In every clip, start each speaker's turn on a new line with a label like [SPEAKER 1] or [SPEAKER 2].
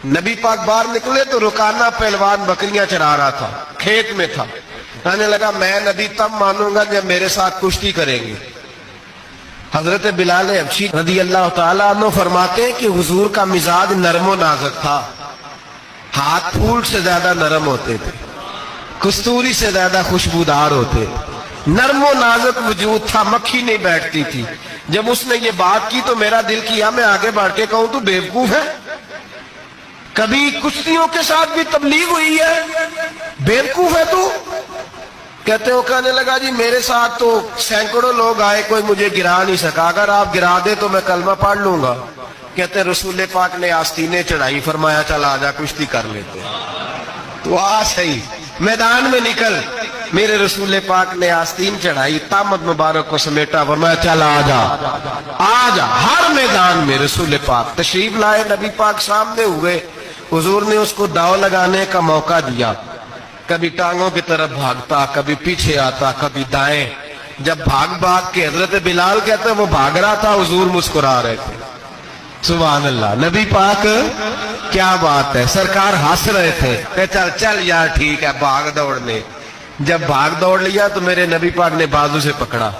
[SPEAKER 1] نبی پاک باہر نکلے تو رکانہ پہلوان بکریاں چرا رہا تھا، کھیت میں تھا. کہنے لگا میں نبی تب مانوں گا جب میرے ساتھ کشتی کریں گے. حضرت بلال حبشی رضی اللہ تعالیٰ عنہ فرماتے ہیں کہ حضور کا مزاج نرم و نازک تھا. ہاتھ پھول سے زیادہ نرم ہوتے تھے، کستوری سے زیادہ خوشبودار ہوتے. نرم و نازک وجود تھا، مکھی نہیں بیٹھتی تھی. جب اس نے یہ بات کی تو میرا دل کیا میں آگے بڑھ کے کہوں تو بیوقوف ہے، کبھی کشتیوں کے ساتھ بھی تبلیغ ہوئی ہے، بیوقوف ہے تو. کہتے ہو کہنے لگا جی میرے ساتھ تو سینکڑوں لوگ آئے، کوئی مجھے گرا نہیں سکا، اگر آپ گرا دے تو میں کلمہ پڑھ لوں گا. کہتے رسول پاک نے آستینیں چڑھائی، فرمایا چل آجا کشتی کر لیتے. تو آ صحیح میدان میں نکل. میرے رسول پاک نے آستین چڑھائی، طامت مبارک کو سمیٹا، فرمایا چل آجا آجا. ہر میدان میں رسول پاک تشریف لائے، نبی پاک سامنے ہوئے. حضور نے اس کو داؤ لگانے کا موقع دیا. کبھی ٹانگوں کی طرف بھاگتا، کبھی پیچھے آتا، کبھی دائیں. جب بھاگ کے حضرت بلال کہتے وہ بھاگ رہا تھا، حضور مسکرا رہے تھے. سبحان اللہ. نبی پاک کیا بات ہے، سرکار ہنس رہے تھے کہ چل چل یار ٹھیک ہے بھاگ دوڑنے. جب بھاگ دوڑ لیا تو میرے نبی پاک نے بازو سے پکڑا،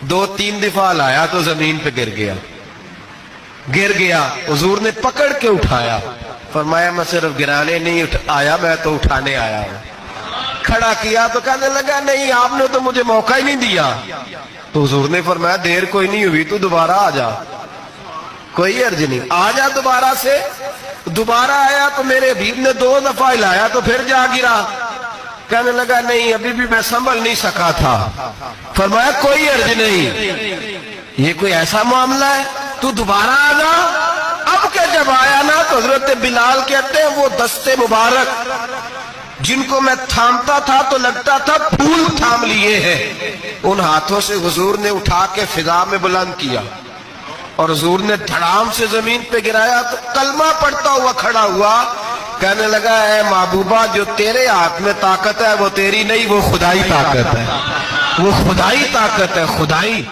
[SPEAKER 1] 2-3 دفعہ لایا تو زمین پہ گر گیا. حضور نے پکڑ کے اٹھایا، فرمایا میں صرف گرانے نہیں آیا، میں تو اٹھانے آیا ہوں. کھڑا کیا تو کہنے لگا نہیں آپ نے تو مجھے موقع ہی نہیں دیا. تو حضور نے فرمایا دیر کوئی نہیں ہوئی تو دوبارہ آ جا، کوئی عرض نہیں، آ جا دوبارہ سے. دوبارہ آیا تو میرے حبیب نے 2 دفعہ ہلایا تو پھر جا گرا. کہنے لگا نہیں ابھی بھی میں سنبھل نہیں سکا تھا. فرمایا کوئی عرض نہیں، یہ کوئی ایسا معاملہ ہے تو دوبارہ آ جا. اب کہ جب آیا نا تو حضرت بلال کہتے ہیں وہ دستے مبارک جن کو میں تھامتا تھا تو لگتا تھا پھول تھام لیے ہیں، ان ہاتھوں سے حضور نے اٹھا کے فضا میں بلند کیا اور حضور نے دھڑام سے زمین پہ گرایا تو کلمہ پڑھتا ہوا کھڑا ہوا. کہنے لگا اے محبوبہ جو تیرے ہاتھ میں طاقت ہے وہ تیری نہیں، وہ خدائی طاقت ہے، وہ خدائی طاقت ہے، خدائی.